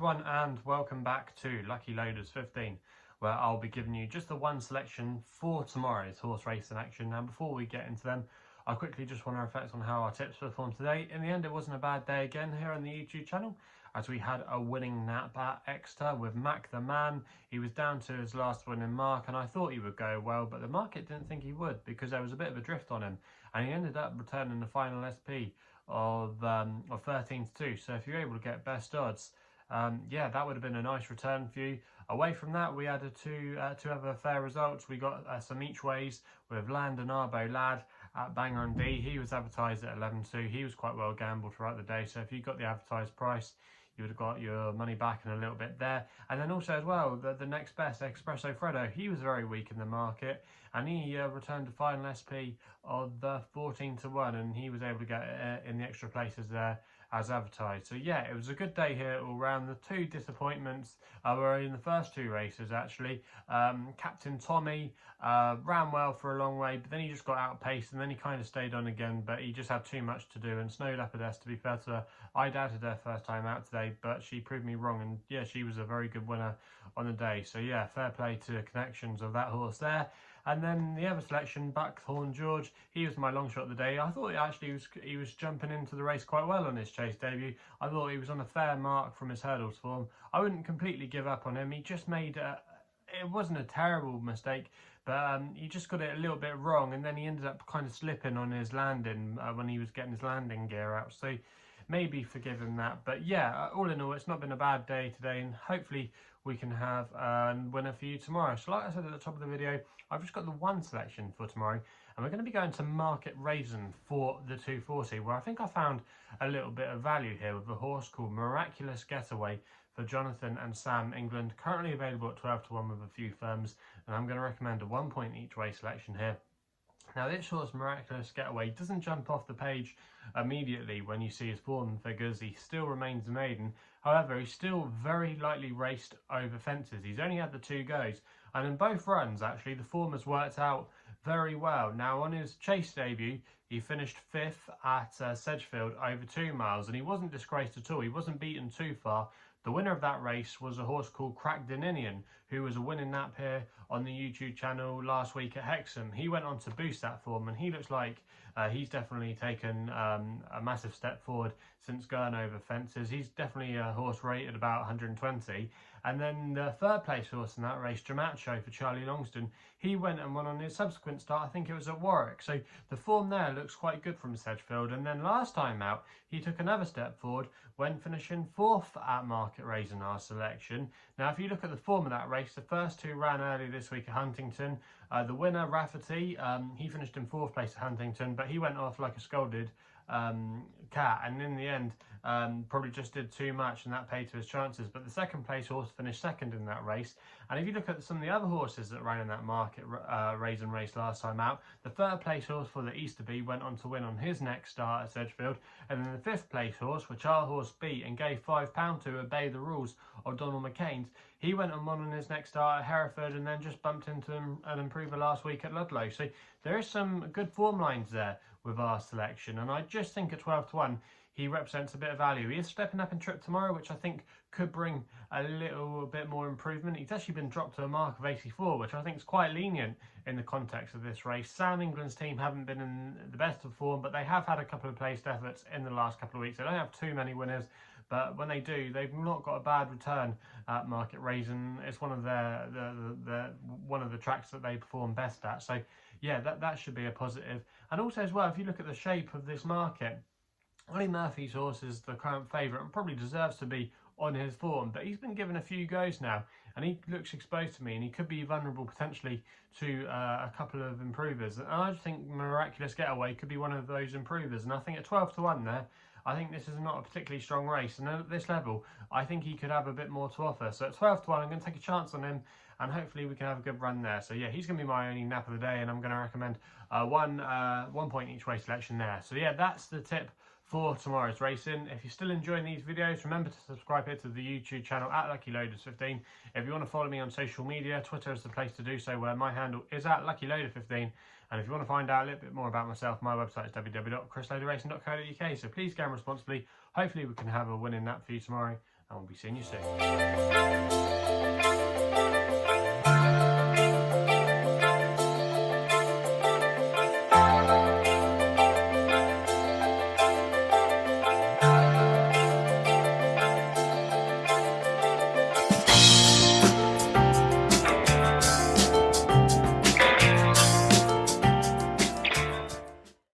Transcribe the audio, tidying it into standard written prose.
everyone, and welcome back to Lucky Loaders 15, where I'll be giving you just the one selection for tomorrow's horse racing action. Now before we get into them, I quickly just want to reflect on how our tips performed today. In the end, it wasn't a bad day again here on the YouTube channel, as we had a winning nap at Exeter with Mac the Man. He was down to his last winning mark, and I thought he would go well, but the market didn't think he would because there was a bit of a drift on him, and he ended up returning the final SP of 13-2. So if you're able to get best odds, yeah, that would have been a nice return for you. Away from that, we added two other fair results. We got some each ways with Land and Arbo Lad at Banger and D. He was advertised at 11-2. He was quite well gambled throughout the day, so if you got the advertised price, you would have got your money back in a little bit there. And then also as well, the next best, Espresso Freddo, he was very weak in the market, and he returned a final SP of 14-1, and he was able to get in the extra places there as advertised. So yeah, it was a good day here all round. The two disappointments were in the first two races actually. Captain Tommy ran well for a long way, but then he just got outpaced, and then he kind of stayed on again, but he just had too much to do. And Snow Leopardess, to be fair to her, I doubted her first time out today, but she proved me wrong, and yeah, she was a very good winner on the day. So yeah, fair play to the connections of that horse there. And then the other selection, Buckhorn George, he was my long shot of the day. I thought he was jumping into the race quite well on his chase debut. I thought he was on a fair mark from his hurdles form. I wouldn't completely give up on him. He just made it wasn't a terrible mistake, but he just got it a little bit wrong, and then he ended up kind of slipping on his landing when he was getting his landing gear out. So maybe forgive him that. But yeah, all in all, it's not been a bad day today, and hopefully we can have a winner for you tomorrow. So like I said at the top of the video, I've just got the one selection for tomorrow, and we're going to be going to Market Rasen for the 240, where I think I found a little bit of value here with a horse called Miraculous Getaway for Jonathan and Sam England, currently available at 12-1 with a few firms, and I'm going to recommend a 1 point each way selection here. Now this horse, Miraculous Getaway, doesn't jump off the page immediately when you see his form figures. He still remains a maiden. However, he's still very lightly raced over fences. He's only had the 2 goes, and in both runs actually the form has worked out very well. Now on his chase debut, he finished 5th at Sedgefield over 2 miles, and he wasn't disgraced at all. He wasn't beaten too far. The winner of that race was a horse called Crackdoninian, who was a winning nap here on the YouTube channel last week at Hexham. He went on to boost that form, and he looks like he's definitely taken a massive step forward since going over fences. He's definitely a horse rated about 120. And then the 3rd place horse in that race, Dramacho for Charlie Longston, he went and won on his subsequent start. I think it was at Warwick. So the form there looks quite good from Sedgefield. And then last time out, he took another step forward when finishing 4th at Market Rasen, our selection. Now, if you look at the form of that race, the first 2 ran early this week at Huntington. The winner, Rafferty, he finished in 4th place at Huntington, but he went off like a scolded cat, and in the end probably just did too much, and that paid to his chances. But the 2nd place horse finished 2nd in that race. And if you look at some of the other horses that ran in that Market Rasen race last time out, the 3rd place horse for the Easterby went on to win on his next start at Sedgefield, and then the 5th place horse, which our horse beat and gave £5 to obey the rules of Donald McCain's, he went and won on his next start at Hereford, and then just bumped into an improver last week at Ludlow. So there is some good form lines there with our selection, and I just think at 12-1 he represents a bit of value. He is stepping up in trip tomorrow, which I think could bring a little bit more improvement. He's actually been dropped to a mark of 84, which I think is quite lenient in the context of this race. Sam England's team haven't been in the best of form, but they have had a couple of placed efforts in the last couple of weeks. They don't have too many winners, but when they do, they've not got a bad return at Market Rasen. It's one of one of the tracks that they perform best at. So yeah, that should be a positive. And also as well, if you look at the shape of this market, Ollie Murphy's horse is the current favourite and probably deserves to be on his form, but he's been given a few goes now, and he looks exposed to me, and he could be vulnerable potentially to a couple of improvers. And I just think Miraculous Getaway could be one of those improvers, and I think at 12-1 there, I think this is not a particularly strong race, and at this level I think he could have a bit more to offer. So at 12-1 I'm going to take a chance on him, and hopefully we can have a good run there. So yeah, he's going to be my only nap of the day, and I'm going to recommend 1 point each way selection there. So yeah, that's the tip for tomorrow's racing. If you're still enjoying these videos, remember to subscribe here to the YouTube channel at Lucky Loaders 15. If you want to follow me on social media, Twitter is the place to do so, where my handle is at Lucky Loader 15. And if you want to find out a little bit more about myself, my website is www.chrisloaderracing.co.uk. So please gamble responsibly. Hopefully we can have a winning nap for you tomorrow, we'll be seeing you soon.